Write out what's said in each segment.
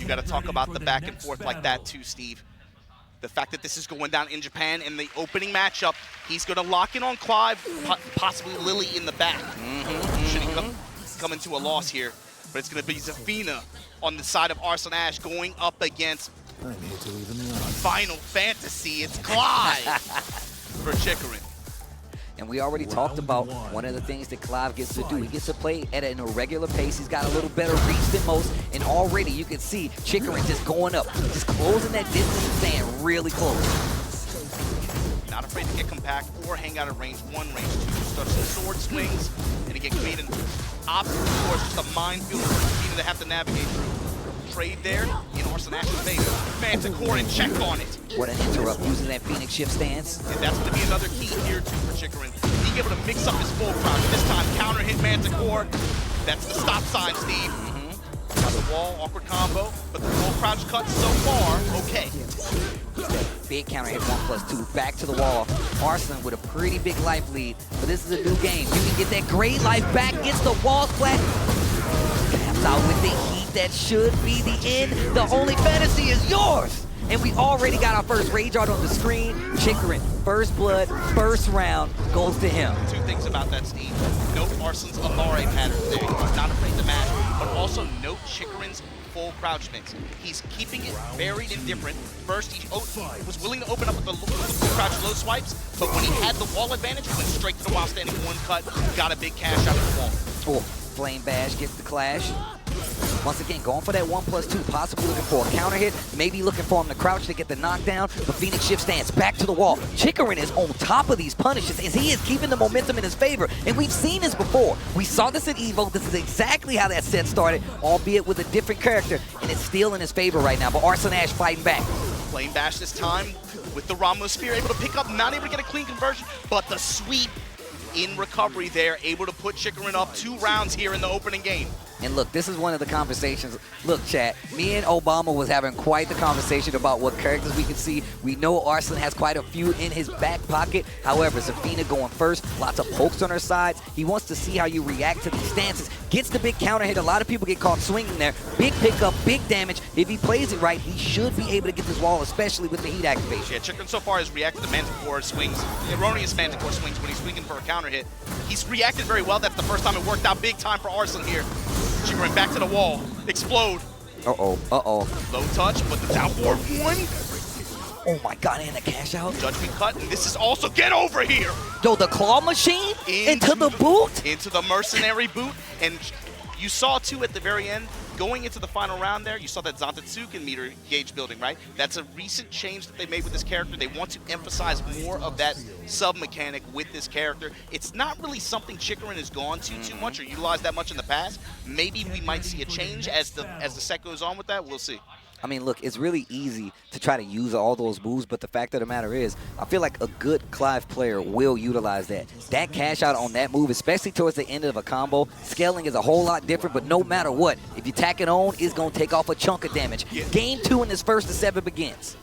you got to talk about the back and forth like that too, Steve. The fact that this is going down in Japan in the opening matchup, he's going to lock in on Clive, possibly Lily in the back. Should he come into a loss here. But it's going to be Zafina on the side of Arslan Ash going up against Final Fantasy. It's Clive for Chikurin. And we already talked about one of the things that Clive gets to do. He gets to play at an irregular pace. He's got a little better reach than most. And already you can see Chikurin just going up, just closing that distance and staying really close. Not afraid to get compact or hang out at range 1, range 2. Start some sword swings. And again, create an obstacle course, just a minefield for Zafina to have to navigate through. Trade there in Arslan Ash's favor. Manticore and check on it. What an interrupt using that Phoenix shift stance. And that's going to be another key here too for Chikurin. Being able to mix up his full crouch. This time counter hit Manticore. That's the stop sign, Steve. On the wall, awkward combo, but the full crouch cut so far, okay. Big counter hit 1+2, back to the wall. Arslan with a pretty big life lead, but this is a new game. You can get that great life back, gets the wall splat. Taps out with the heat, that should be the end. The only fantasy is yours. And we already got our first Rage Art on the screen. Chikurin, first blood, first round, goes to him. Two things about that, Steve. Note Arslan's Amare pattern there. He's not afraid to match, but also note Chikurin's full crouch mix. He's keeping it varied and different. First, he was willing to open up with the full crouch low swipes, but when he had the wall advantage, he went straight to the while standing one cut, got a big cash out of the wall. Oh, Flame Bash gets the clash. Once again, going for that 1+2, possibly looking for a counter hit, maybe looking for him to crouch to get the knockdown, but Phoenix shift stance back to the wall. Chikurin is on top of these punishes as he is keeping the momentum in his favor, and we've seen this before. We saw this at EVO. This is exactly how that set started, albeit with a different character, and it's still in his favor right now, but Arslan Ash fighting back. Flame Bash this time with the Ramos Spear, able to pick up, not able to get a clean conversion, but the sweep in recovery there, able to put Chikurin up 2 rounds here in the opening game. And look, this is one of the conversations. Look, chat, me and Obama was having quite the conversation about what characters we can see. We know Arslan has quite a few in his back pocket. However, Zafina going first, lots of pokes on her sides. He wants to see how you react to these stances. Gets the big counter hit. A lot of people get caught swinging there. Big pickup, big damage. If he plays it right, he should be able to get this wall, especially with the heat activation. Yeah, Chikurin so far has reacted to Manticore swings, erroneous Manticore swings when he's swinging for a counter hit. He's reacted very well. That's the first time it worked out big time for Arslan here. Chikurin back to the wall. Explode. Uh-oh, uh-oh. Low touch, but the down forward one. Oh my God, and a cash out. Judgment cut, and this is also, get over here. Yo, the claw machine into the boot? Into the mercenary boot. And you saw too at the very end, going into the final round there, you saw that Zantetsuken meter gauge building, right? That's a recent change that they made with this character. They want to emphasize more of that sub-mechanic with this character. It's not really something Chikurin has gone to too much or utilized that much in the past. Maybe we might see a change as the set goes on with that. We'll see. I mean, look, it's really easy to try to use all those moves, but the fact of the matter is, I feel like a good Clive player will utilize that. That cash out on that move, especially towards the end of a combo, scaling is a whole lot different, but no matter what, if you tack it on, it's going to take off a chunk of damage. Yeah. Game 2 in this first to 7 begins.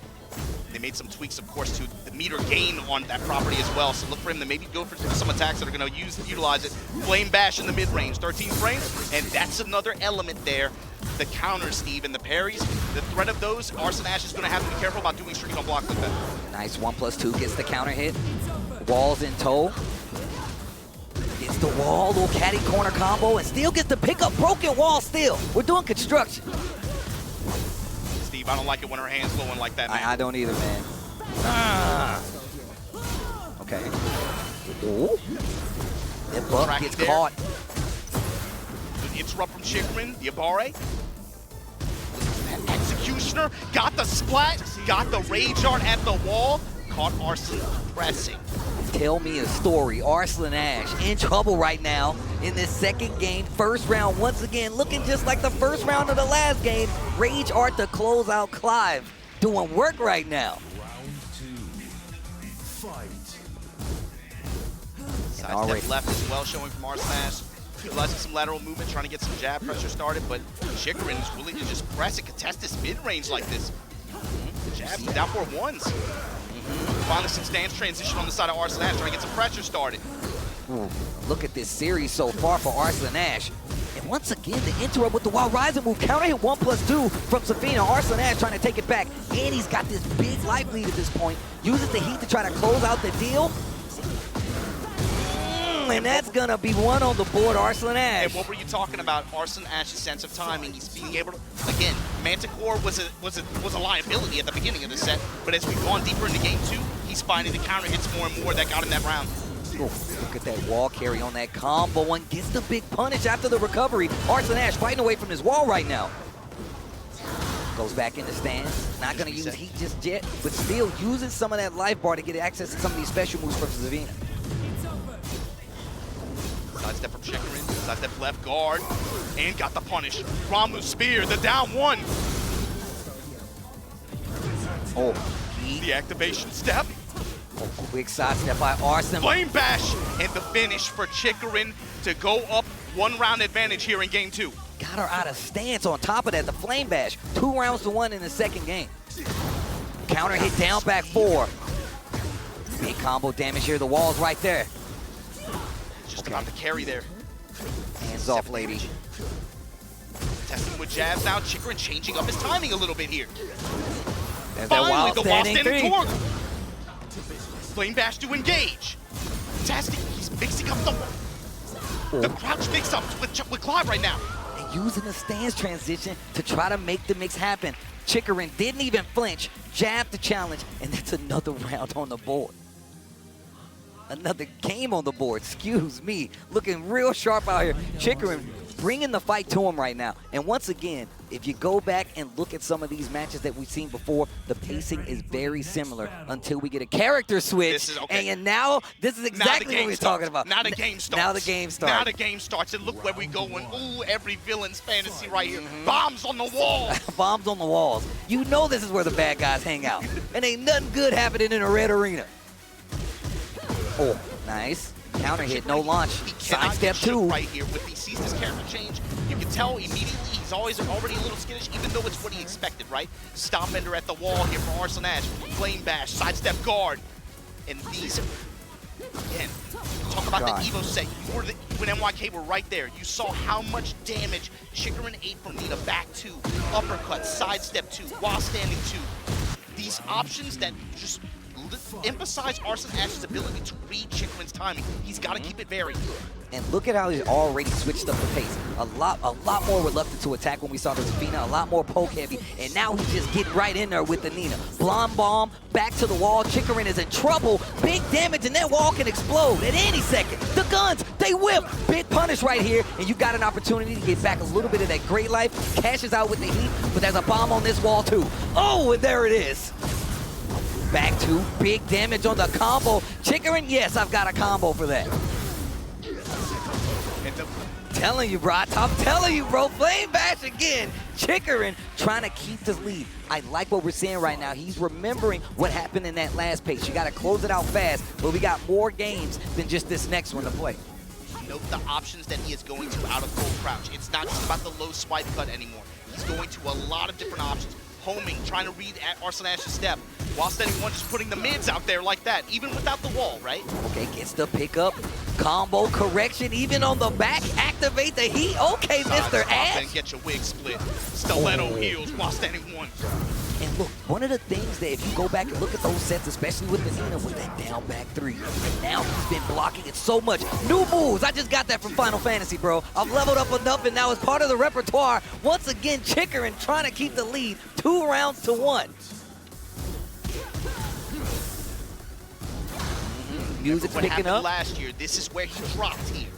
They made some tweaks, of course, to the meter gain on that property as well. So look for him to maybe go for some attacks that are going to utilize it. Flame Bash in the mid-range, 13 frames, and that's another element there. The counters, Steve, and the parries, the threat of those, Arslan Ash is going to have to be careful about doing strings on blocks like that. Nice 1+2, gets the counter hit. Walls in tow. Gets the wall, little caddy corner combo, and still gets the pick up broken wall still. We're doing construction. Steve, I don't like it when her hand's going like that, man. I don't either, man. Okay. Ooh. That buck gets caught. The interrupt from Chikurin, the Abare. Executioner, got the splat, got the Rage Art at the wall, caught Arslan pressing. Tell me a story. Arslan Ash in trouble right now in this second game. First round, once again, looking just like the first round of the last game. Rage Art to close out Clive. Doing work right now. Round 2. Fight. Sidestep left as well, showing from Arslan Ash. Utilizing some lateral movement, trying to get some jab pressure started, but Chikurin is willing to just press and contest this mid-range like this. The jab, down for ones. Finally some stance transition on the side of Arslan Ash, trying to get some pressure started. Ooh, look at this series so far for Arslan Ash. And Once again, the interrupt with the wild rising move. Counter hit 1+2 from Zafina. Arslan trying to take it back. And he's got this big life lead at this point. Uses the heat to try to close out the deal. And that's gonna be one on the board, Arslan. And what were you talking about? Arslan Ash's sense of timing. He's being able to, again, Manticore was a liability at the beginning of the set, but as we've gone deeper into game 2, he's finding the counter hits more and more that got him that round. Oh, look at that wall carry on that combo and gets the big punish after the recovery. Arslan fighting away from his wall right now. Goes back in the stance. Not gonna use heat just yet, but still using some of that life bar to get access to some of these special moves from Zafina. Sidestep from Chikurin, sidestep left guard, and got the punish. Ramu's spear, the down one. Oh, the activation step. Oh, quick sidestep by Arslan. Flame bash, and the finish for Chikurin to go up 1 round advantage here in game 2. Got her out of stance. On top of that, the flame bash. 2 rounds to 1 in the second game. Counter hit down back 4. Big combo damage here. The wall's right there. Just about to carry there. Hands off, lady. Testing with jabs now. Chikurin changing up his timing a little bit here. There's Finally, the wild standing standing torque. Flame bash to engage. Testing. He's mixing up the crouch mix up with Clive right now. And using the stance transition to try to make the mix happen. Chikurin didn't even flinch. Jabbed the challenge, and that's another round on the board. Another game on the board, excuse me. Looking real sharp out here. Chikurin bringing the fight to him right now. And once again, if you go back and look at some of these matches that we've seen before, the pacing is very similar until we get a character switch. This is, okay. And now, this is exactly what we're talking about. Now the game starts. Now the game starts. Now the game starts, and look where we going. Ooh, every villain's fantasy right here. Bombs on the wall. Bombs on the walls. You know this is where the bad guys hang out. And ain't nothing good happening in a red arena. Oh, nice. Counter hit, no launch. Sidestep 2. Right here with he sees this camera change. You can tell immediately he's already a little skittish, even though it's what he expected, right? Stop ender at the wall here for Arslan. Flame bash, sidestep guard. And these, again, talk about the Evo set. You and NYK were right there. You saw how much damage Chikurin ate from Nina. Back 2, uppercut, sidestep 2, while standing 2. These options that just emphasize Arslan Ash's ability to read Chikurin's timing. He's got to keep it varied. And look at how he's already switched up the pace. A lot more reluctant to attack when we saw the Zafina, a lot more poke heavy, and now he's just getting right in there with the Nina. Blonde bomb, back to the wall. Chikurin is in trouble. Big damage, and that wall can explode at any second. The guns, they whip. Big punish right here, and you got an opportunity to get back a little bit of that great life. Cashes out with the heat, but there's a bomb on this wall too. Oh, and there it is. Back 2, big damage on the combo. Chikurin, yes, I've got a combo for that. Telling you, bro. I'm telling you, bro. Flame bash again. Chikurin trying to keep this lead. I like what we're seeing right now. He's remembering what happened in that last pace. You got to close it out fast, but we got more games than just this next one to play. Note the options that he is going to out of full crouch. It's not just about the low swipe cut anymore. He's going to a lot of different options. Homing, trying to read at Arslan Ash's step. While standing 1, just putting the mids out there like that, even without the wall, right? Okay, gets the pickup. Combo correction, even on the back. Activate the heat. Okay, Mr. Ash. And get your wig split. Stiletto heels while standing 1. And look, one of the things that if you go back and look at those sets, especially with the Nina, was that down back 3. And now he's been blocking it so much. New moves. I just got that from Final Fantasy, bro. I've leveled up enough, and now it's part of the repertoire. Once again, Chikurin trying to keep the lead. 2 rounds to 1. Music's picking up. Last year, this is where he dropped here.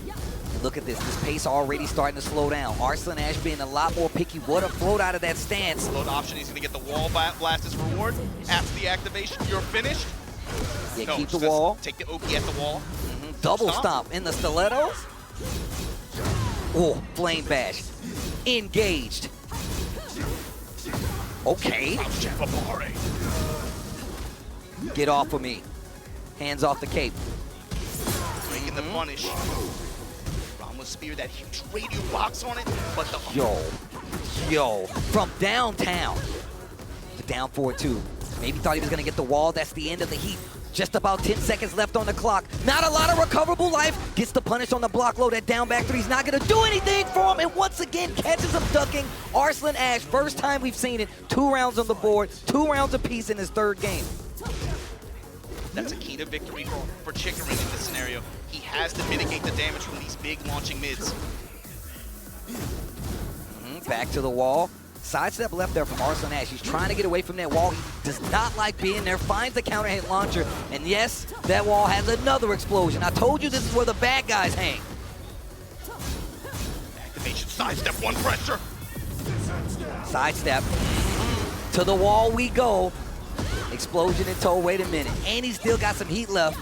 And look at this pace already starting to slow down. Arslan Ash being a lot more picky. What a float out of that stance. Float option, he's gonna get the wall blast as reward. After the activation, you're finished. Yeah, no, keep the wall. Take the OP at the wall. Double stomp in the stilettos. Oh, flame bash. Engaged. Okay. Get off of me. Hands off the cape. Breaking the punish. Rama's spear, that huge radio box on it, but the... Yo. From downtown. The down 4-2. Maybe thought he was going to get the wall. That's the end of the heat. Just about 10 seconds left on the clock. Not a lot of recoverable life. Gets the punish on the block low. That down back three's not going to do anything for him. And once again, catches him ducking. Arslan Ash, first time we've seen it. 2 rounds on the board, 2 rounds apiece in his 3rd game. That's a key to victory for Chikurin in this scenario. He has to mitigate the damage from these big launching mids. Back to the wall. Sidestep left there from Arslan Ash. He's trying to get away from that wall. He does not like being there. Finds the counter hit launcher. And yes, that wall has another explosion. I told you this is where the bad guys hang. Activation, sidestep, 1 pressure. Sidestep. To the wall we go. Explosion in tow. Wait a minute. And he's still got some heat left.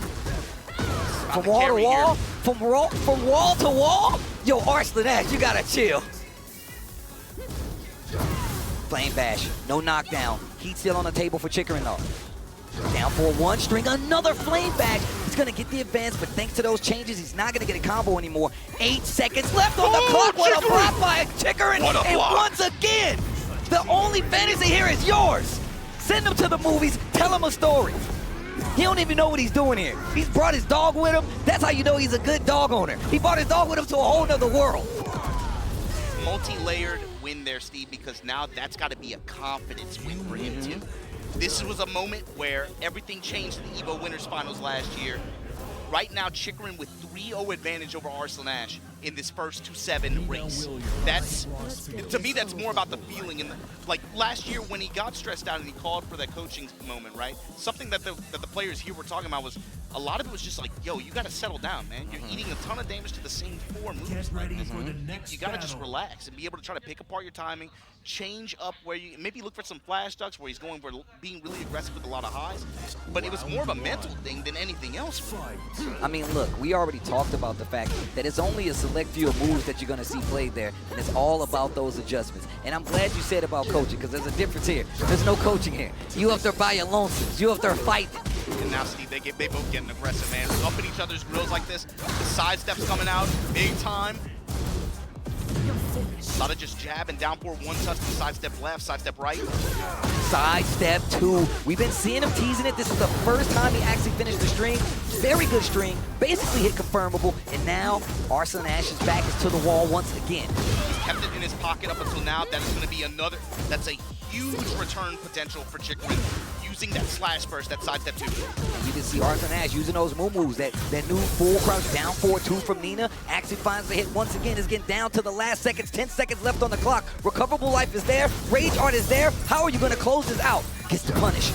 From wall to wall? From wall to wall? Yo, Arslan Ash, you gotta chill. Flame bash, no knockdown. Heat still on the table for Chikurin though. Down for 1 string, another flame bash. He's gonna get the advance, but thanks to those changes, he's not gonna get a combo anymore. 8 seconds left on the clock. What a block by Chikurin. And once again, the only fantasy here is yours. Send him to the movies, tell him a story. He don't even know what he's doing here. He's brought his dog with him. That's how you know he's a good dog owner. He brought his dog with him to a whole nother world. Multi-layered win there, Steve, because now that's got to be a confidence win for him too. This was a moment where everything changed in the EVO Winners Finals last year. Right now, Chikurin with 3-0 advantage over Arslan Ash in this first 2-7 race. That's, to me, that's more about the feeling. And like last year when he got stressed out and he called for that coaching moment, right? Something that the players here were talking about was a lot of it was just like, yo, you got to settle down, man. You're eating a ton of damage to the same 4 moves. You got to just relax and be able to try to pick apart your timing, change up where you maybe look for some flash ducks where he's going for being really aggressive with a lot of highs. But it was more of a mental thing than anything else. I mean, look, we already talked about the fact that it's only a select few of moves that you're going to see played there, and it's all about those adjustments. And I'm glad you said about coaching, because there's a difference here. There's no coaching here. You up there by your lonesomes. You up there fighting. And now, Steve, they both getting aggressive, man. Up in each other's grills like this. The sidesteps coming out big time. A lot of just jab and down for 1 touch, sidestep left, sidestep right. Sidestep 2. We've been seeing him teasing it. This is the first time he actually finished the string. Very good string. Basically hit confirmable. And now Arslan Ash's back is to the wall once again. He's kept it in his pocket up until now. That is going to be another. That's a huge return potential for Chikurin. Using that slash burst, that sidestep 2. You can see Arslan Ash using those moves. That new full crouch down 4-2 from Nina. Actually finds the hit once again. Is getting down to the last seconds. 10 seconds left on the clock. Recoverable life is there. Rage art is there. How are you going to close this out? Gets the punish.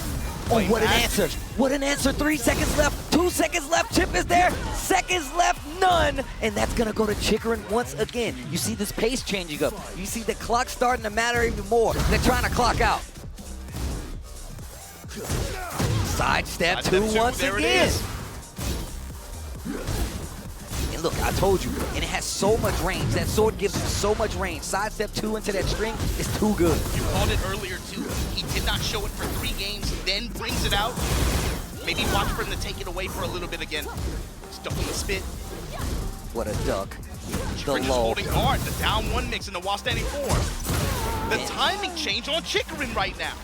Oh, what an answer. What an answer. 3 seconds left. 2 seconds left. Chip is there. Seconds left. None. And that's going to go to Chikurin once again. You see this pace changing up. You see the clock starting to matter even more. They're trying to clock out. Sidestep 2 once again. And look, I told you, and it has so much range. That sword gives him so much range. Sidestep 2 into that string is too good. You called it earlier too. He did not show it for 3 games, then brings it out. Maybe watch for him to take it away for a little bit again. Stuck in the spit. What a duck. The Chikurin just low. holding guard. The down 1 mix in the while standing 4. The timing change on Chikurin right now.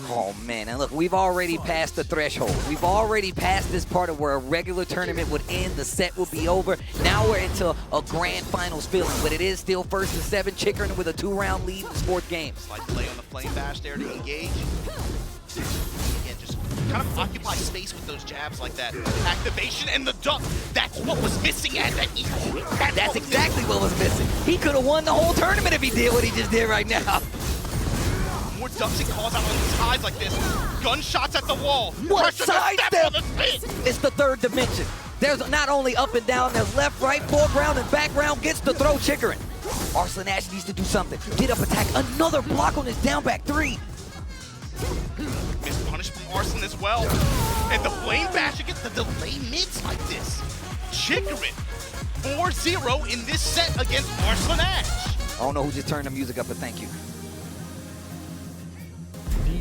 Oh man, and look, we've already passed the threshold. We've already passed this part of where a regular tournament would end, the set would be over. Now we're into a grand finals feeling, but it is still 1st and 7. Chikurin with a 2-round lead in the 4th game. Slight delay on the flame bash there to engage. Again, just kind of occupy space with those jabs like that. Activation and the duck. That's what was missing at that EVO. That's exactly what was missing. He could have won the whole tournament if he did what he just did right now. More ducks and calls out on these highs like this. Gunshots at the wall. What Pressure to step sidestep! on the spin. It's the 3rd dimension. There's not only up and down, there's left, right, foreground, and background gets to throw Chikurin. Arslan Ash needs to do something. Get up attack, another block on his down back 3. Missed punish from Arslan as well. And the flame bash against the delay mids like this. Chikurin 4-0 in this set against Arslan Ash. I don't know who just turned the music up, but thank you.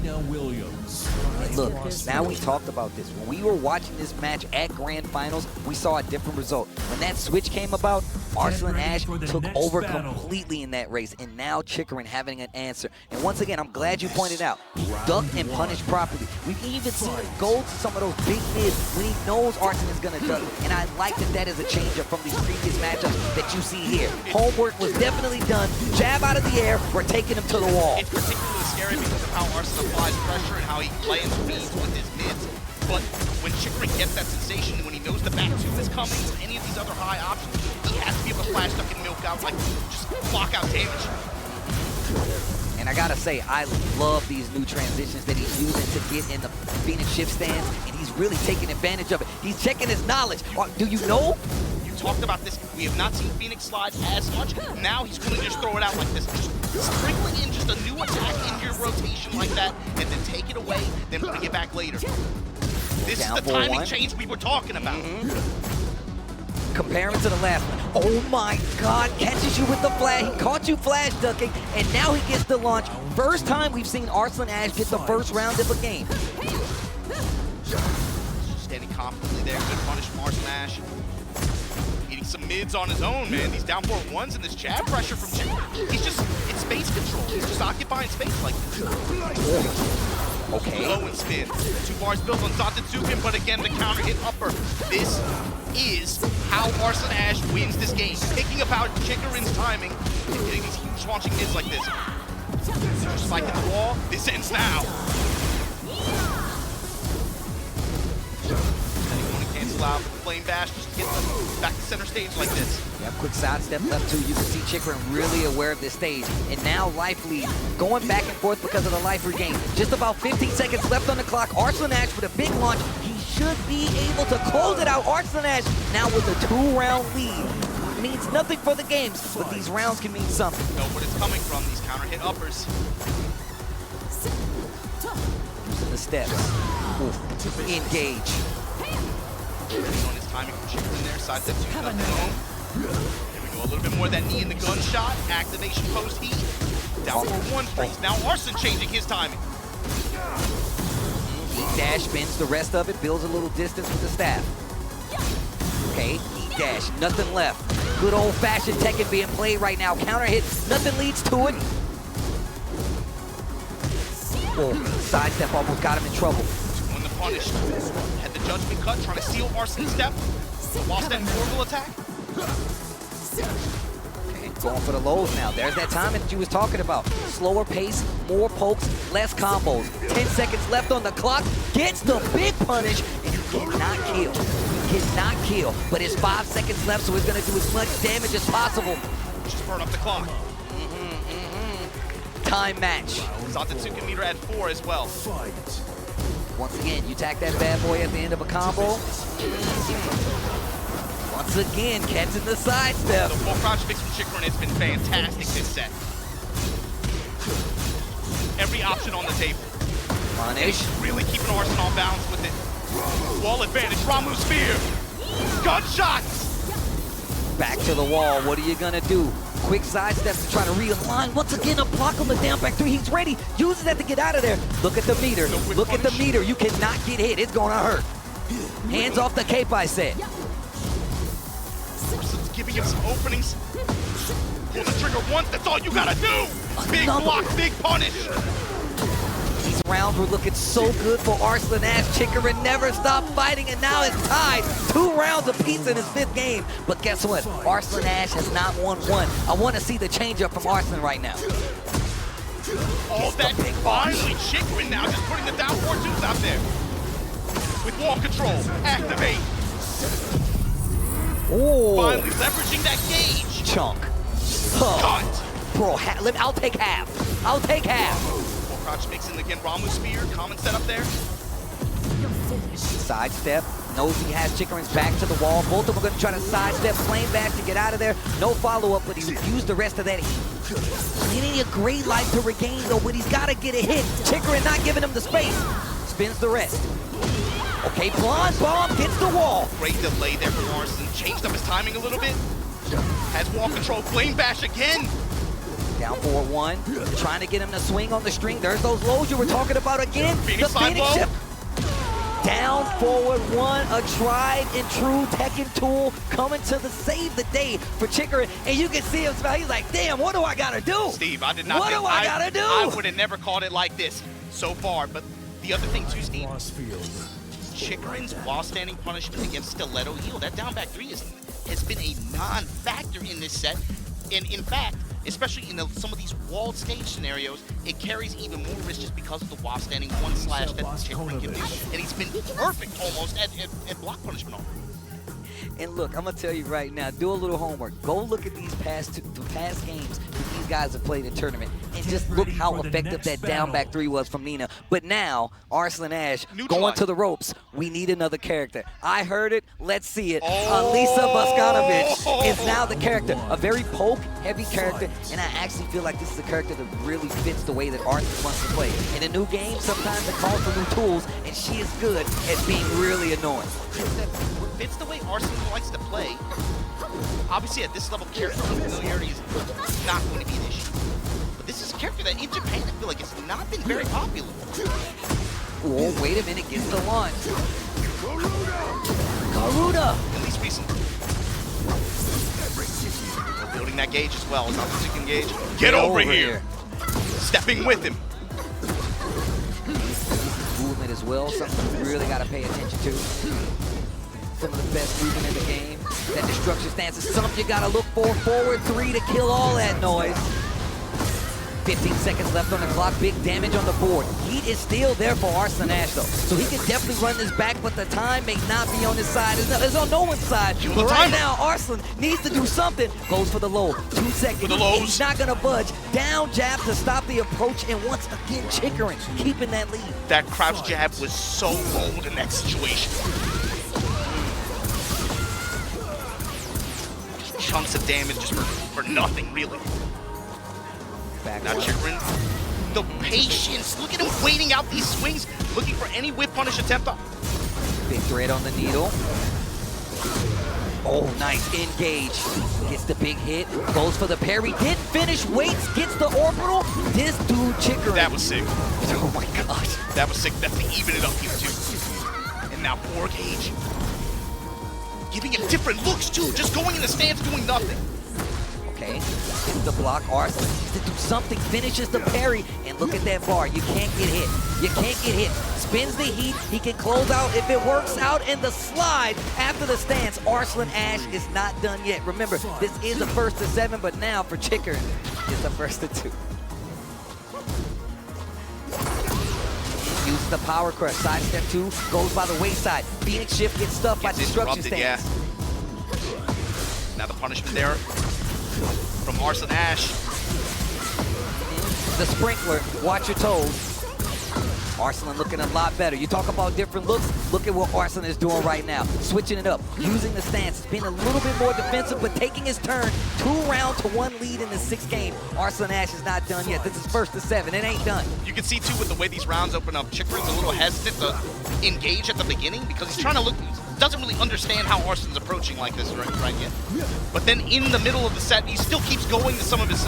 Serena Williams. Look, now we talked about this. When we were watching this match at Grand Finals, we saw a different result. When that switch came about, Arslan Ash took over completely in that race, and now Chikurin having an answer. And once again, I'm glad you pointed out, he ducked and punished properly. We've even seen him go to some of those big mids when he knows Arslan is going to duck, and I like that is a change up from these previous matchups that you see here. Homework was definitely done. Jab out of the air, we're taking him to the wall. It's particularly scary because of how Arslan applies pressure and how he lands beats with his mids. But when Chikurin gets that sensation, when he knows the back two is coming, or any of these other high options, he has to be able to flash duck and milk out, like just block out damage. And I gotta say, I love these new transitions that he's using to get in the Phoenix shift stance, and he's really taking advantage of it. He's checking his knowledge. Do you know? You talked about this. We have not seen Phoenix slide as much. Now he's going to just throw it out like this. Just sprinkling in just a new attack in your rotation like that, and then take it away, then bring it back later. This is the timing change we were talking about. Comparing to the last one. Oh my God, catches you with the flash. He caught you flash ducking, and now he gets the launch. First time we've seen Arslan Ash get the first round of a game. Standing confidently there, good punish from Arslan Ash. Eating some mids on his own, man. These down 4-1s and this jab pressure from Chikurin. He's just, it's space control. He's just occupying space like this. Okay. Low and spin. 2 bars built on Zatsukin, but again, the counter hit upper. This is how Arslan Ash wins this game. Picking about Chikurin's timing and getting these huge launching mids like this. Spike in the wall. This ends now. Cancel out with the flame bash just to get them back to center stage like this. Yeah, quick sidestep left too. You can see Chikurin really aware of this stage. And now life lead, going back and forth because of the life regain. Just about 15 seconds left on the clock. Arslan Ash with a big launch. He should be able to close it out. Arslan Ash now with a 2-round lead. Means nothing for the games, but these rounds can mean something. Know what it's coming from, these counter hit uppers. Using the steps. Ooh. Engage. On his timing from Chikurin there, side step 2 up home. There we go, a little bit more of that knee in the gunshot. Activation post heat. Down for 1 freeze. Now Arslan changing his timing. Dash spins the rest of it, builds a little distance with the staff. Okay, dash, nothing left. Good old-fashioned Tekken being played right now. Counter hit, nothing leads to it. Oh, sidestep almost got him in trouble. When the punish had the judgment cut, trying to seal Arslan's step. Lost that orbital attack. Okay, going for the lows now. There's that timing that you was talking about. Slower pace, more pokes, less combos. 10 seconds left on the clock. Gets the big punish, and he cannot kill. He cannot kill, but it's 5 seconds left, so he's gonna do as much damage as possible. Just burn up the clock. Time match. Zatsukin meter at 4 as well. Once again, you tack that bad boy at the end of a combo. Once again, catching the sidestep. The full crouch fix from Chikurin has been fantastic this set. Every option on the table. Punish. Really keeping Arslan on balance with it. Wall advantage, Ramu spear. Gunshots! Back to the wall, what are you gonna do? Quick sidestep to try to realign. Once again, a block on the down back 3. He's ready. Uses that to get out of there. Look at the meter. Look at the meter. You cannot get hit. It's gonna hurt. Hands off the cape, I said. Arslan's giving him some openings. Pull the trigger once, that's all you gotta do! Big block, big punish! These rounds were looking so good for Arslan Ash. Chikurin never stopped fighting, and now it's tied. 2 rounds apiece in his 5th game. But guess what? Arslan Ash has not won one. I want to see the change-up from Arslan right now. All that finally Chikurin now just putting the down 4-2s out there. With wall control, activate. Oh, Finally leveraging that gauge. chunk. Cut. Bro, I'll take half. I'll take half. Full crouch mixing again, Ramu spear, common setup there. Sidestep. Knows he has Chikurin's back to the wall. Both of them are going to try to sidestep, flame back to get out of there. No follow-up, but he used the rest of that heat. He need a great life to regain, though, but he's got to get a hit. Chikurin not giving him the space. Spins the rest. Okay, blonde bomb hits the wall. Great delay there from Arslan. Changed up his timing a little bit. Has wall control, flame bash again. Down forward one, trying to get him to swing on the string. There's those lows you were talking about again. Phoenix the Phoenix low. ship. Down forward one, a tried and true Tekken tool coming to the save the day for Chikurin. And you can see him smile. He's like, damn, what do I gotta do? Steve, I did not What think do I gotta do? I would have never called it like this so far. But the other thing too, Steve, Cross field. Chikurin's while standing punishment against Stiletto Heel, that down back three has been a non-factor in this set. And in fact, especially in some of these walled stage scenarios, it carries even more risk just because of the while standing one slash that Chikurin can do. And he's been perfect almost at block punishment already. And look, I'm gonna tell you right now, do a little homework. Go look at these past games that these guys have played in tournament, and just look how effective that down back three was from Nina. But now, Arslan Ash going to the ropes. We need another character. I heard it. Let's see it. Alisa Boskanovic is now the character. A very poke-heavy character, and I actually feel like this is a character that really fits the way that Arslan wants to play. In a new game, sometimes it calls for new tools, and she is good at being really annoying. Fits the way Arslan likes to play. Obviously, at this level, character familiarity is not going to be an issue. But this is a character that in Japan, I feel like it's not been very popular. Oh, wait a minute, gets the launch. Garuda! At least recently. We're building that gauge as well. Not that you can gauge. Get over here! Stepping with him. Movement as well, something you really got to pay attention to. Some of the best movement in the game. That destruction stance is something you got to look for. Forward three to kill all that noise. 15 seconds left on the clock. Big damage on the board. Heat is still there for Arslan Ash, though. So he can definitely run this back, but the time may not be on his side. It's on no one's side. But right now, Arslan needs to do something. Goes for the low. 2 seconds. For the lows. He's not going to budge. Down jab to stop the approach. And once again, Chikurin keeping that lead. That crouch jab was so old in that situation. Chunks of damage just for nothing, really. Back now Chikurin, the patience. Look at him waiting out these swings, looking for any whip punish attempt. Big thread on the needle. Oh, nice engage. Gets the big hit, goes for the parry. Didn't finish, waits, gets the orbital. This dude, Chikurin. That was sick. Oh my gosh. That was sick. Definitely even it up here too. And now 4 gauge. Giving him different looks too, just going in the stance, doing nothing. Okay, hits the block. Arslan needs to do something, finishes the parry, and look at that bar. You can't get hit. You can't get hit. Spins the heat, he can close out if it works out, and the slide after the stance. Arslan Ash is not done yet. Remember, this is a first to 7, but now for Chikurin, it's a first to 2. Uses the power crush, side step 2, goes by the wayside. Phoenix shift gets stuffed by destruction stance. Yeah. Now the punishment there from Arslan Ash. The sprinkler, watch your toes. Arslan looking a lot better. You talk about different looks, look at what Arslan is doing right now. Switching it up, using the stance, being a little bit more defensive, but taking his turn. 2 round to 1 lead in the 6th game. Arslan Ash is not done yet. This is first to 7, it ain't done. You can see too with the way these rounds open up, Chikurin's a little hesitant to engage at the beginning because he's trying to look, doesn't really understand how Arslan's approaching like this right yet. But then in the middle of the set, he still keeps going to some of his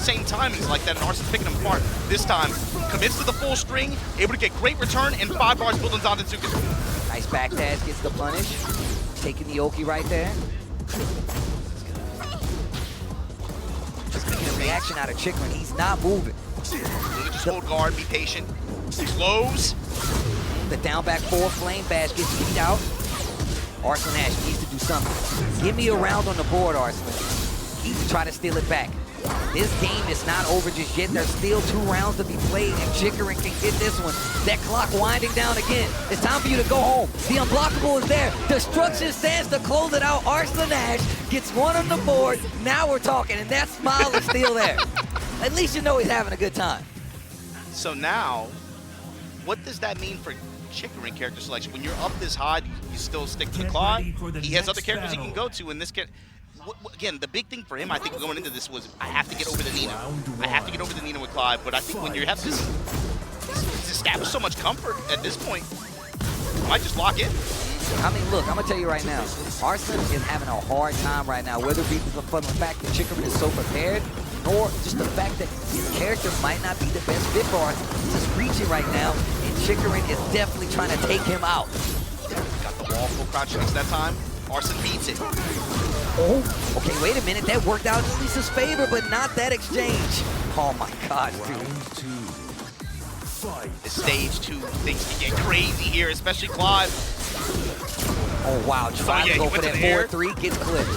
same timings like that, and Arslan's picking him apart. This time, commits to the full string, able to get great return, and 5 bars built on Zantetsuka. Nice back dash, gets the punish. Taking the Oki right there. Just making a reaction out of Chikurin. He's not moving. Just hold guard, be patient. Slows. The down back 4 flame bash gets beat out. Arslan Ash needs to do something. Give me a round on the board, Arslan. Needs to try to steal it back. This game is not over just yet. There's still 2 rounds to be played, and Chikurin can get this one. That clock winding down again. It's time for you to go home. The unblockable is there. Destruction stands to close it out. Arslan Ash gets 1 on the board. Now we're talking, and that smile is still there. At least you know he's having a good time. So now, what does that mean for Chikurin character selection? When you're up this high, you still stick to the Claw. He has other characters he can go to, and this character. Again, the big thing for him, I think, going into this was, I have to get over the Nina. I have to get over the Nina with Clive, but I think when you have this, he's established so much comfort at this point, you might just lock in. I mean, look, I'm going to tell you right now, Arslan is having a hard time right now, whether it be from the fact that Chikurin is so prepared, nor just the fact that his character might not be the best fit for us. He's just reaching right now, and Chikurin is definitely trying to take him out. Got the wall full crouch next that time. Arslan beats it. Oh, okay, wait a minute. That worked out in Elisa's favor, but not that exchange. Oh my God, dude. Round 2. Fight. The stage 2, things can get crazy here, especially Clive. Oh wow, trying yeah, to he go for went to that the air. 4-3, gets clipped.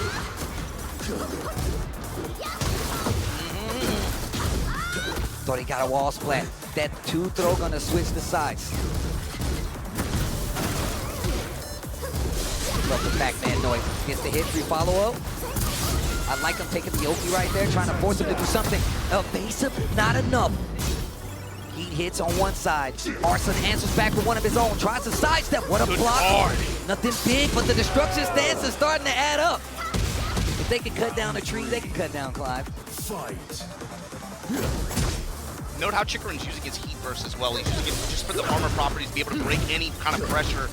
Thought he got a wall splat. That 2-throw gonna switch the sides. Love the Pac-Man noise. Gets the hit, free follow-up. I like him taking the Oki right there, trying to force him to do something. Evasive, not enough. Heat hits on one side. Arslan answers back with one of his own. Tries to sidestep. What a Good block. guard. Nothing big, but the destruction stance is starting to add up. If they can cut down a tree, they can cut down Clive. Fight. Note how Chikurin's using his heat burst as well. He's using it just for the armor properties, to be able to break any kind of pressure.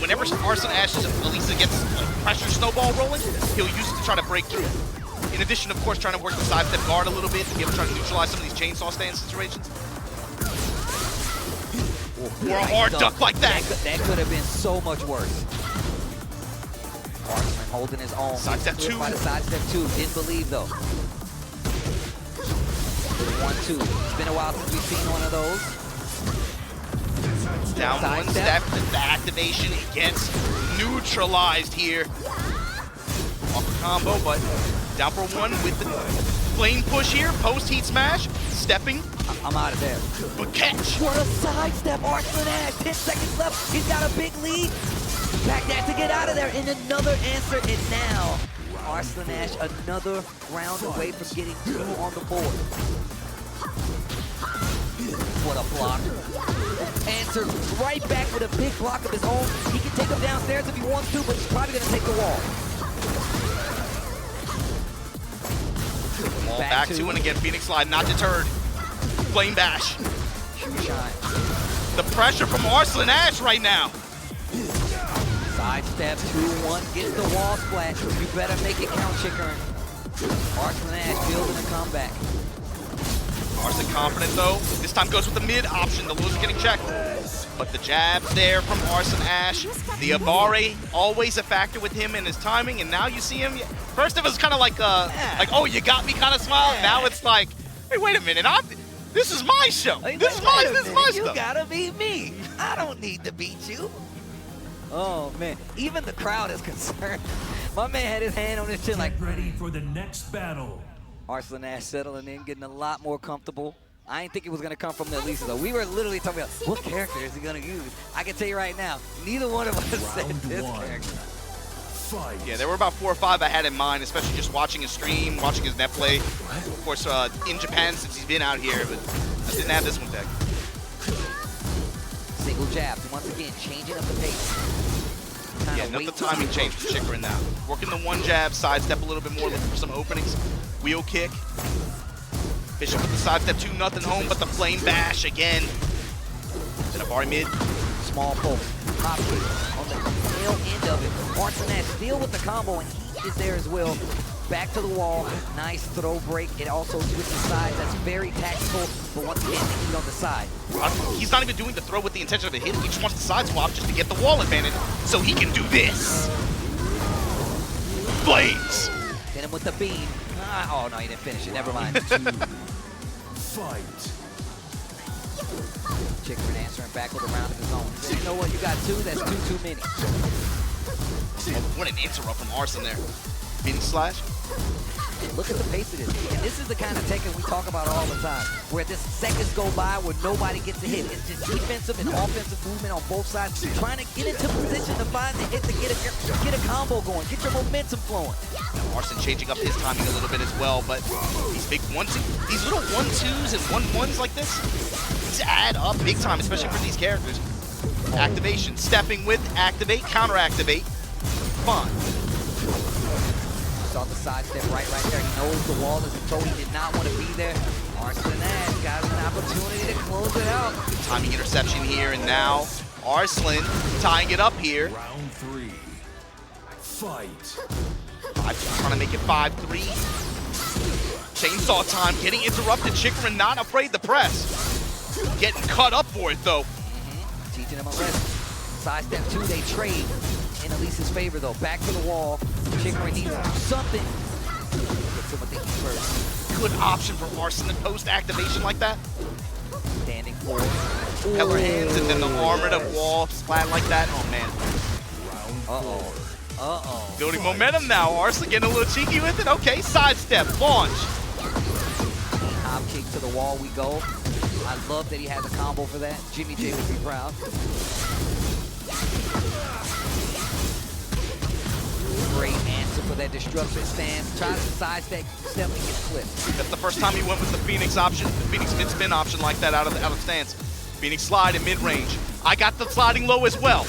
Whenever Arslan Ash's Alisa gets a pressure snowball rolling, he'll use it to try to break through. In addition, of course, trying to work the sidestep guard a little bit to be able to try to neutralize some of these chainsaw stand situations. Or a hard duck like that. That could have been so much worse. Arslan holding his own. Sidestep 2. By the sidestep 2. Didn't believe though. 1-2. It's been a while since we've seen one of those. Down one step, the activation gets neutralized here. Off the combo, but down for one with the flame push here. Post heat smash, stepping, I'm out of there. but catch. What a sidestep, Arslan Ash. 10 seconds left. He's got a big lead. Pack that to get out of there. And another answer. And now, Arslan Ash another round away from getting 2 on the board. What a block. Answer right back with a big block of his own. He can take him downstairs if he wants to, but he's probably going to take the wall. Ball back to and again, Phoenix Slide not deterred. Flame bash. Shine. The pressure from Arslan Ash right now. Sidestep 2-1, gets the wall splat. You better make it count, Chikurin. Arslan Ash building a comeback. Arslan confident though. This time goes with the mid option. The loser getting checked. But the jabs there from Arslan Ash. The Abare, always a factor with him and his timing. And now you see him. First it was kind of like oh, you got me kind of smile. Yeah. Now it's like, hey, wait a minute. This is my show. Hey, This is wait a my minute, you stuff. gotta beat me. I don't need to beat you. Oh man, even the crowd is concerned. My man had his hand on his chin like, Get ready for the next battle. Arslan Ash settling in, getting a lot more comfortable. I didn't think it was gonna come from the Alisa though. We were literally talking about what character is he gonna use. I can tell you right now, neither one of us said Round this 1. character. Fight. Yeah, there were about 4 or 5 I had in mind, especially just watching his stream, watching his net play. Of course, in Japan since he's been out here, but I didn't have this one deck. Single jab, once again, changing up the pace. Yeah, note the timing change for Chikurin now. Working the one jab, sidestep a little bit more, looking for some openings. Wheel kick. Bishop with the sidestep 2, nothing home, but the flame bash again. Then a bar mid. Small pull, top kick on the tail end of it. Arslan Ash still with the combo, and he is there as well. Back to the wall, nice throw break. It also switches sides. That's very tactical, but once again, the heat on the side. He's not even doing the throw with the intention of a hit. He just wants the side swap just to get the wall advantage so he can do this. Flames. Hit him with the beam. Oh no, he didn't finish it. Never mind. Fight. Chikurin answering back with a round of his own. He said, you know what? You got 2. That's 2 too many. Oh, what an interrupt from Arslan there. Phoenix Slash. And look at the pace of this. And this is the kind of Tekken we talk about all the time, where this seconds go by where nobody gets a hit. It's just defensive and offensive movement on both sides, trying to get into position to find the hit to get a combo going, get your momentum flowing. Now Arslan changing up his timing a little bit as well, but these big these little 1-2s and 1-1s like this, these add up big time, especially for these characters. Activation, stepping with, activate, counter activate. Fun. Saw the sidestep right there. He knows the wall is a throw. He did not want to be there. Arslan Ash got an opportunity to close it out. Timing interception here, and now Arslan tying it up here. Round 3. Fight. Trying to make it 5-3. Chainsaw time, getting interrupted. Chikurin not afraid to press. Getting cut up for it, though. Teaching him a lesson. Sidestep 2, they trade in Alisa's favor, though. Back to the wall. Chikurin needs to do something. Get someone thinking first. Good option for Arslan in post-activation like that. Standing for. Peller hands and then the armor to wall splat like that. Oh, man. Uh-oh. Uh-oh. Building momentum now. Arslan getting a little cheeky with it. Okay, sidestep, launch. Hop kick to the wall we go. I love that he has a combo for that. Jimmy J would be proud. Great answer for that destruction stance. Tries to sidestep, step and get clipped. That's the first time he went with the Phoenix option, the Phoenix mid-spin option like that out of stance. Phoenix slide in mid-range. I got the sliding low as well.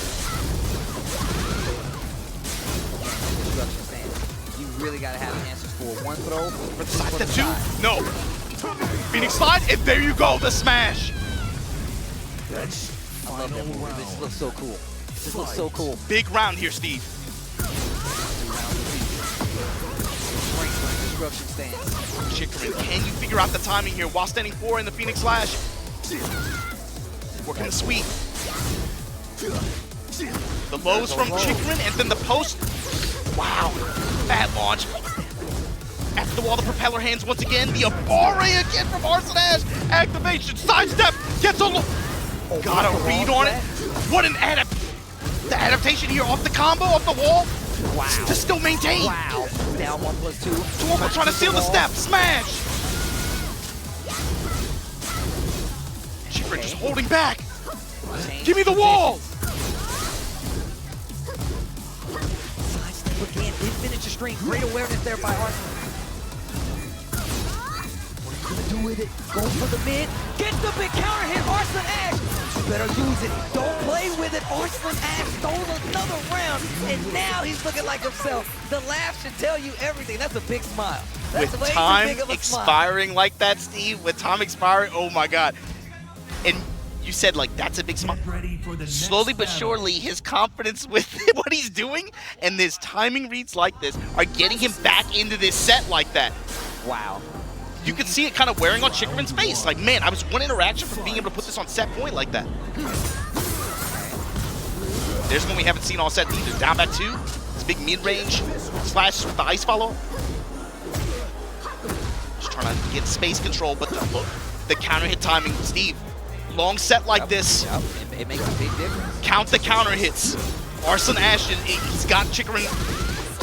Destruction stance. You really got to have answers for one throw. For the sidestep 2? No. Phoenix slide, and there you go, the smash. I love that move. This looks so cool. This looks so cool. Big round here, Steve. Destruction stance. Chikurin, can you figure out the timing here while standing 4 in the Phoenix slash? Working the sweep. The lows from Chikurin, and then the post. Wow, bad launch. After the wall, the propeller hands once again. The Abare again from Arslan. Activation, sidestep, gets a look. Got a read on it. What an the adaptation here off the combo, off the wall. Wow. To still maintain. Wow. Down 1+2. Dwarfle trying to seal the step. Smash. Chikurin just holding back. Give me the wall. Sidestep again. Didn't finish the string. Great awareness there by Arslan. What are you gonna do with it? Goes for the mid. Gets the big counter hit. Arslan Ash. You better use it. Don't play with it. Arslan Ash stole another round, and now he's looking like himself. The laugh should tell you everything. That's a big smile. That's With way too time big of a smile. expiring like that, Steve, with time expiring, oh my God. And you said, like, that's a big smile. Ready for the next Slowly but battle. surely, his confidence with what he's doing and his timing reads like this are getting him back into this set like that. Wow. You can see it kind of wearing on Chikurin's face. Like, man, I was one interaction from being able to put this on set point like that. There's one we haven't seen all set either. Down back 2. This big mid-range slash with the ice follow. Just trying to get space control, but the counter hit timing. Steve, long set like this. Yep. It makes a big difference. Count the counter hits. Arslan Ashton, he's got Chikurin.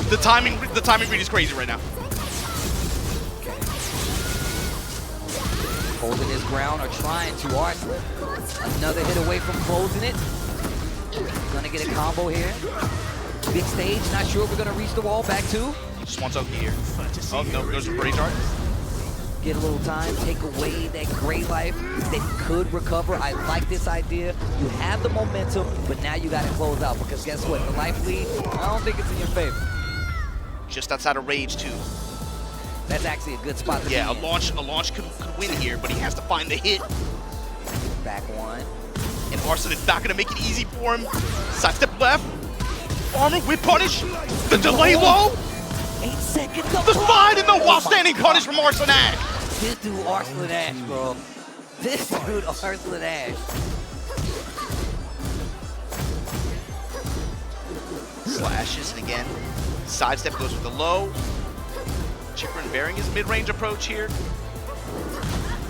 The timing read is crazy right now. Holding his ground or trying to. Arslan. Another hit away from closing it. Gonna get a combo here. Big stage, not sure if we're gonna reach the wall. Back 2. He just wants Oki here. Oh, no, goes for Brady Dart. Get a little time, take away that great life that he could recover. I like this idea. You have the momentum, but now you gotta close out because guess what? The life lead, I don't think it's in your favor. Just outside of Rage, too. That's actually a good spot to be Yeah, in. a launch could win here, but he has to find the hit. Back 1. And Arslan is not going to make it easy for him. Sidestep left. Armor with punish. The delay low. 8 seconds. The slide and the while standing punish from Arslan Ash. This dude Arslan Ash, bro. This dude Arslan Ash. Slashes, and again, sidestep goes with the low. Chikurin bearing his mid-range approach here.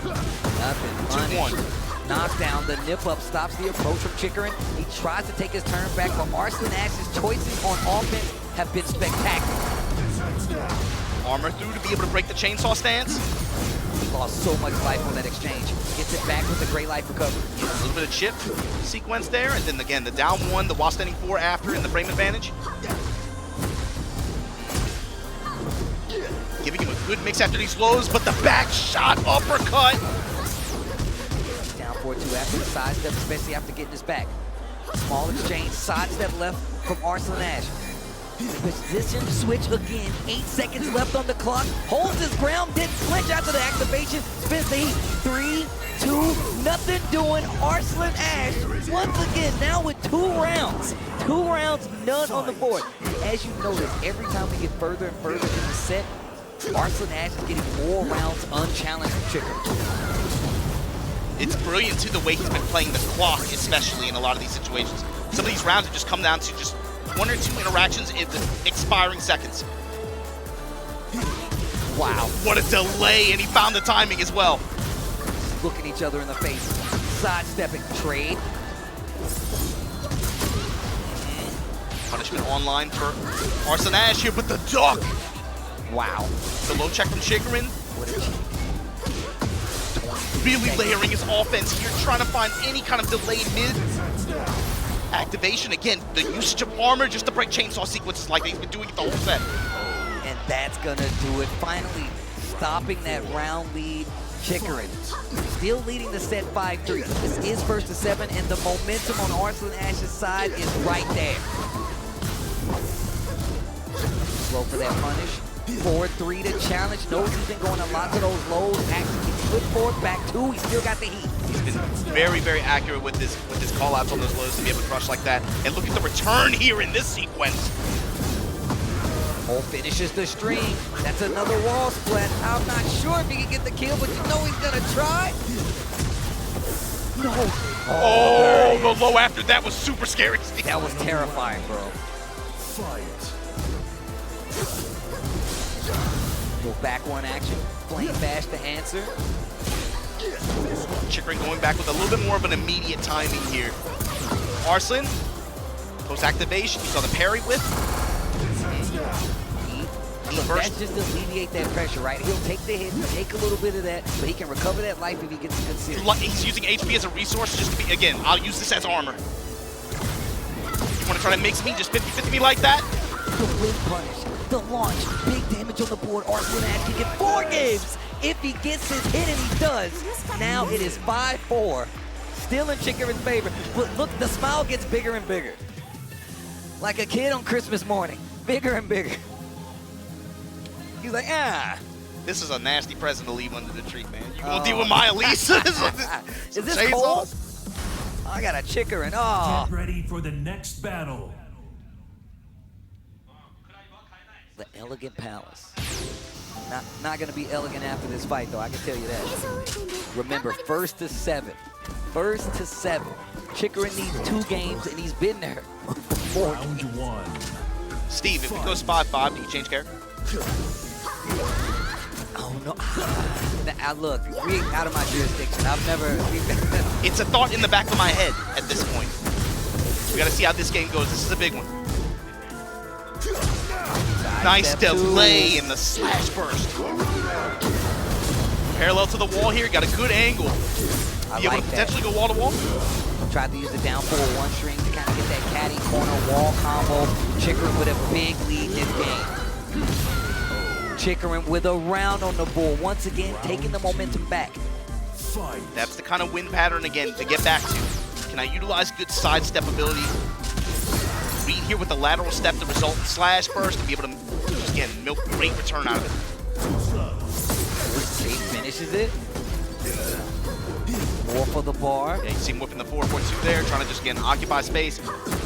Nothing. 2-1. Knocks down the nip up, stops the approach from Chikurin. He tries to take his turn back, but Arslan Ash's choices on offense have been spectacular. Armor through to be able to break the chainsaw stance. He lost so much life on that exchange. Gets it back with a great life recovery. A little bit of chip sequence there, and then again, the down 1, the while standing 4 after, and the frame advantage. Giving him a good mix after these lows, but the back shot uppercut. Down 4-2 after the sidestep, especially after getting his back. Small exchange, sidestep left from Arslan Ash. Position switch again, 8 seconds left on the clock. Holds his ground, didn't flinch after the activation. Spins the heat, 3, 2, nothing doing. Arslan Ash, once again, now with 2 rounds. 2 rounds, none on the board. And as you notice, every time we get further and further in the set, Arslan Ash is getting more rounds unchallenged from Chikurin. It's brilliant, too, the way he's been playing the clock, especially in a lot of these situations. Some of these rounds have just come down to just 1 or 2 interactions in the expiring seconds. Wow. What a delay, and he found the timing as well. Looking each other in the face. Sidestepping trade. Punishment online for Arslan Ash here, but the duck! Wow. The low check from Chikurin. What a cheat. Really layering his offense here, trying to find any kind of delayed mid activation. Again, the usage of armor just to break chainsaw sequences like he's been doing it the whole set. And that's gonna do it. Finally, stopping that round lead. Chikurin still leading the set 5-3. This is first to 7, and the momentum on Arslan Ash's side is right there. Slow for that punish. 4-3 to challenge. Knows he's been going a lot of those lows. Actually, he's put forth back 2. He's still got the heat. He's been very, very accurate with his call-outs on those lows to be able to crush like that. And look at the return here in this sequence. Oh, finishes the string. That's another wall split. I'm not sure if he can get the kill, but you know he's gonna try. No. Oh, the low after that was super scary. That was terrifying, bro. Fight. Little back one action. Flame bash to answer. Chikurin going back with a little bit more of an immediate timing here. Arslan, post-activation, you saw the parry with. That's just to alleviate that pressure, right? He'll take the hit, take a little bit of that, but he can recover that life if he gets a good series. He's using HP as a resource just to be, again, I'll use this as armor. You want to try to mix me, just 50-50 me like that? The win punish, the launch, big damage on the board. Arslan Ash can get 4 games if he gets his hit, and he does. Now it is 5-4, still in Chikurin's favor. But look, the smile gets bigger and bigger. Like a kid on Christmas morning, bigger and bigger. He's like, ah. This is a nasty present to leave under the tree, man. You gonna deal with my Alisa? Is this cold? I got a Chikurin. Oh. Get ready for the next battle. The Elegant Palace. Not gonna be elegant after this fight, though. I can tell you that. Remember, first to 7. First to 7. Chikurin needs 2 games, and he's been there for 4 Round games. 1. Steve, if it goes 5-5, do you change character? Oh no! Look, we out of my jurisdiction. I've never. It's a thought in the back of my head at this point. We got to see how this game goes. This is a big one. Nice delay in the slash burst. Parallel to the wall here. Got a good angle. Be able to potentially go wall to wall. Tried to use the down forward 1 string to kind of get that caddy corner wall combo. Chikurin with a big lead this game. Chikurin with a round on the board. Once again, taking the momentum back. Fight. That's the kind of win pattern, again, to get back to. Can I utilize good sidestep ability? Read here with the lateral step to result in slash burst and be able to, just again, milk great return out of it. He finishes it. More for the bar. Yeah, you see him whipping the 4-4-2 there, trying to just, again, occupy space.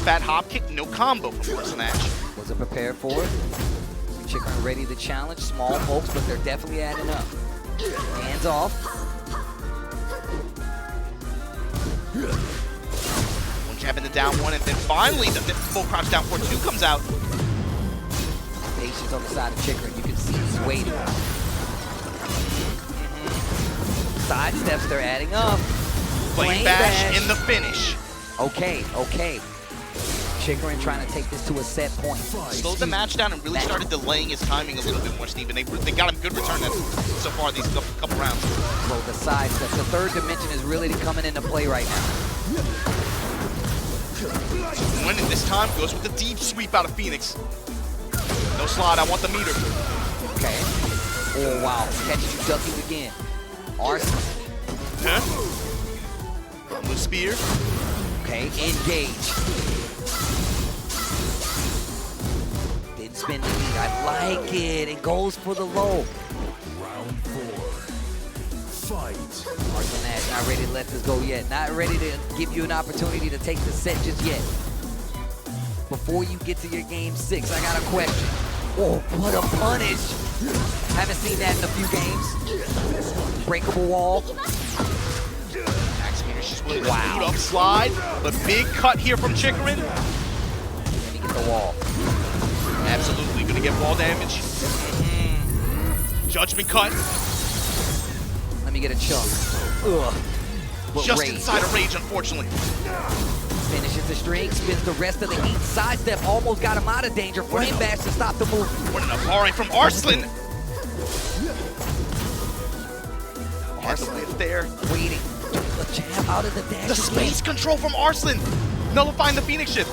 Fat hop kick, no combo from Arslan Ash. Wasn't prepared for it. Chikurin ready to challenge. Small folks, but they're definitely adding up. Hands off. One jab in the down 1, and then finally the full crouch down 4-2 comes out. Patience on the side of Chikurin. You can see he's waiting. Side steps, they're adding up. Flame bash in the finish. Okay. Chikurin trying to take this to a set point. Slowed the match down and really started delaying his timing a little bit more, Steven. They got him good return so far these couple rounds. So the side steps, the 3rd dimension is really coming into play right now. Winning this time goes with the deep sweep out of Phoenix. No slide, I want the meter. Okay. Oh, wow. Catches you ducking again. Arslan. Huh? Blue spear. Okay, engage. Didn't spin the heat. I like it. It goes for the low. Round 4. Fight. Arslan Ash not ready to let this go yet. Not ready to give you an opportunity to take the set just yet. Before you get to your game 6, I got a question. Oh, what a punish. Haven't seen that in a few games. Breakable wall. Max Meter, she's willing to boot up slide, but big cut here from Chikurin. Let me get the wall. Absolutely gonna get wall damage. Judgment cut. Let me get a chunk. Ugh. But Just rage. inside of rage, unfortunately. Finishes the string, spins the rest of the heat. Sidestep almost got him out of danger. Flame bash to stop the move. What an alright from Arslan. Arslan is there. Waiting. The jab out of the dash. The space control from Arslan. Nullifying the Phoenix shift.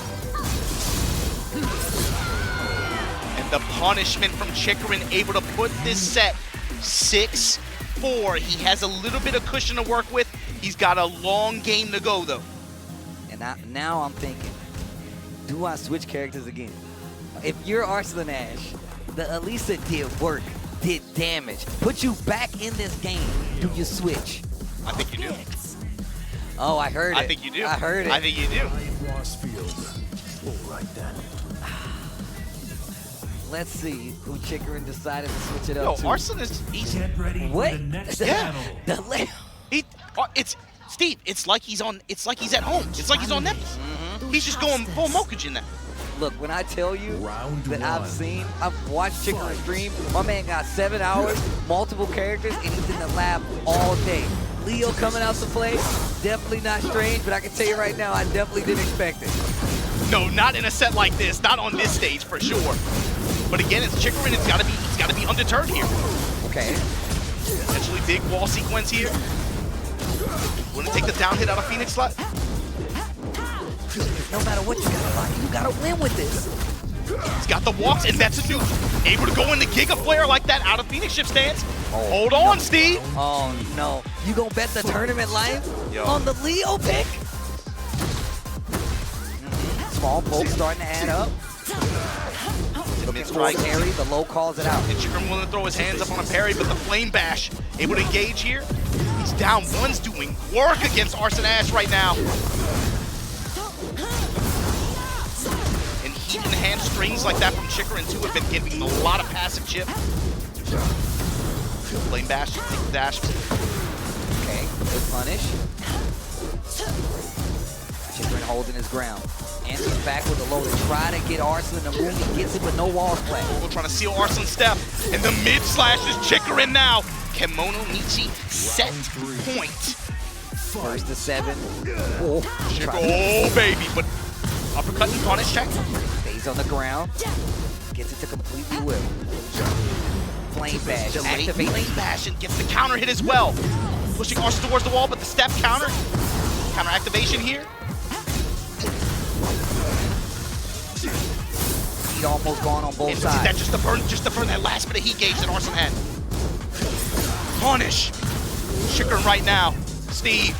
And the punishment from Chikurin, able to put this set 6-4. He has a little bit of cushion to work with. He's got a long game to go, though. And now I'm thinking, do I switch characters again? If you're Arslan Ash, the Alisa did work, did damage, put you back in this game. Do you switch? I think you do. Oh, I heard it. I think you do. I heard it. I think you do. Lost field. All right then. Let's see who Chikurin decided to switch it Yo, up to. Arslan is Get ready What? for the next Yeah. battle. The Steve, it's like he's at home. It's like he's on Netflix. He's just going full Mokage in that. Look, when I tell you Round that one. I've watched Chikurin stream, my man got 7 hours, multiple characters, and he's in the lab all day. Leo coming out to play, definitely not strange, but I can tell you right now, I definitely didn't expect it. No, not in a set like this. Not on this stage for sure. But again, it's Chikurin. It's got to be undeterred here. Okay. Potentially big wall sequence here. Want to take the down hit out of Phoenix slot? No matter what you gotta find, you gotta win with this. He's got the walks, and that's a new. Able to go into Giga Flare like that out of Phoenix shift stance. Oh, Hold on, Steve. Oh no. You gonna bet the tournament life on the Leo pick? Small poke starting to add up. Looking for a parry, the low calls it out. And Chikurin willing to throw his hands up on a parry, but the Flame Bash able to engage here. He's down. One's doing work against Arslan Ash right now. And heat enhanced strings like that from Chikurin too have been giving him a lot of passive chip. Flame Bash, take the dash. Okay, good punish. Chikurin holding his ground. Answers back with a low to try to get Arslan to move. He gets it, but no walls play. We're trying to seal Arslan's step. And the mid slash is Chikurin now. Kemono Michi set point. First to 7. Oh, Oh, baby. But uppercut and punish check. stays on the ground. Gets it to completely whip. Flame bash. Delayed Activate. Flame Bash and gets the counter hit as well. Pushing Arslan towards the wall, but the step counter. Counter activation here. Heat almost gone on both And sides. that just to burn that last bit of heat gauge that Arslan had. Punish. Chikurin right now. Steve.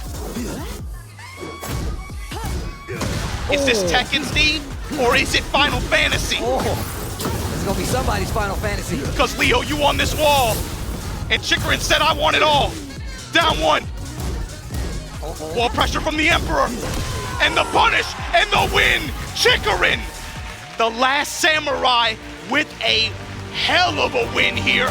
Is this Tekken, Steve? Or is it Final Fantasy? Oh, it's gonna be somebody's Final Fantasy. Because Leo, you on this wall. And Chikurin said I want it all. Down one. Wall pressure from the Emperor. And the punish and the win. Chikurin. The last samurai with a hell of a win here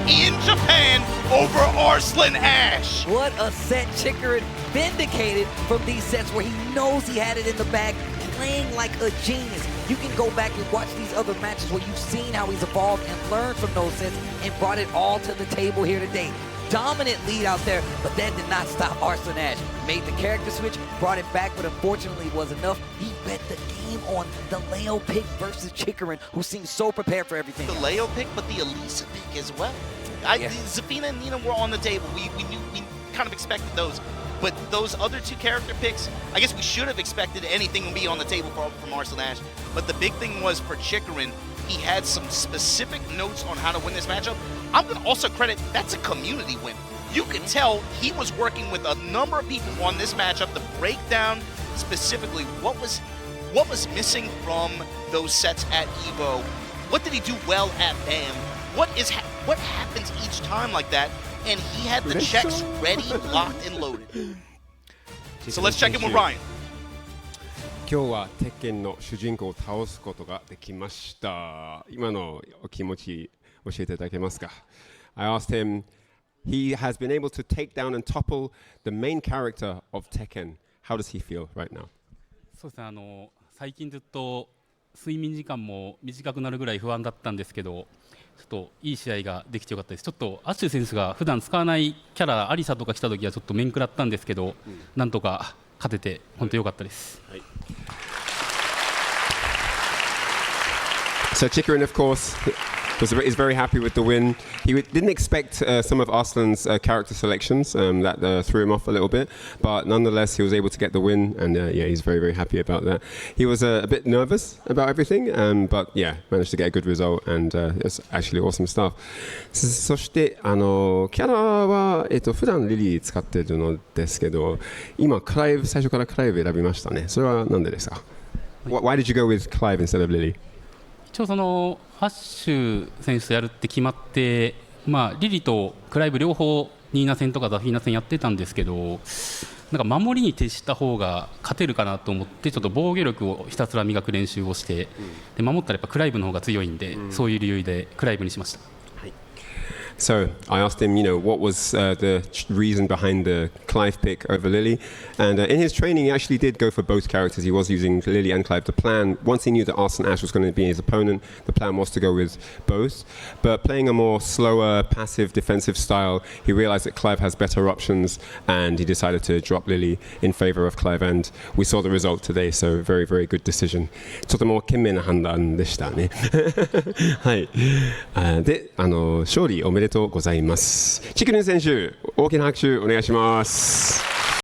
in Japan over Arslan Ash. What a set. Chikurin vindicated from these sets where he knows he had it in the bag, playing like a genius. You can go back and watch these other matches where you've seen how he's evolved and learned from those sets and brought it all to the table here today. Dominant lead out there, but that did not stop Arslan Ash. Made the character switch, brought it back, but unfortunately it was enough. He bet the game on the Leo pick versus Chikurin, who seems so prepared for everything. The Leo pick, but the Alisa pick as well. Zafina and Nina were on the table. We kind of expected those. But those other two character picks, I guess we should have expected anything to be on the table from Arslan Ash. But the big thing was for Chikurin, he had some specific notes on how to win this matchup. I'm going to also credit, that's a community win. You can tell he was working with a number of people on this matchup to break down specifically what was missing from those sets at EVO. What did he do well at BAM? What happens each time like that? And he had the checks ready, locked, and loaded. So let's check in with Ryan. 今日は鉄拳の主人公を倒すことができました。今のお気持ち教えていただけますか? I asked him, he has been able to take down and topple the main character of Tekken. How does he feel right now? そうですね、最近ずっと睡眠時間も短くなるぐらい不安だったんですけど、ちょっといい試合ができてよかったです。ちょっとアッシュ選手が普段使わないキャラアリサとか来た時はちょっと面食らったんですけど、なんとか勝てて本当良かったです。はい。So Chikurin, of course, is very happy with the win. He didn't expect some of Arslan's character selections that threw him off a little bit, but nonetheless he was able to get the win, and yeah, he's very, very happy about that. He was a bit nervous about everything, but yeah, managed to get a good result, and it's actually awesome stuff. そしてキャラは普段リリー使っているのですけど、今最初からクライブ選びましたね。それはなんでですか? Why did you go with Clive instead of Lily? 一応アッシュ選手とやるって決まって、リリとクライブ両方ニーナ戦とかザフィーナ戦やってたんですけど、なんか守りに徹した方が勝てるかなと思って、ちょっと防御力をひたすら磨く練習をして、で守ったらやっぱクライブの方が強いんで、そういう理由でクライブにしました。So I asked him, what was the reason behind the Clive pick over Lily, and in his training he actually did go for both characters. He was using Lily and Clive. The plan, once he knew that Arslan Ash was going to be his opponent, the plan was to go with both. But playing a more slower, passive, defensive style, he realized that Clive has better options, and he decided to drop Lily in favor of Clive. And we saw the result today. So very, very good decision. とても賢明な判断でしたね。はい。で、勝利おめでとうございます。チクリン選手、大きな拍手お願いします。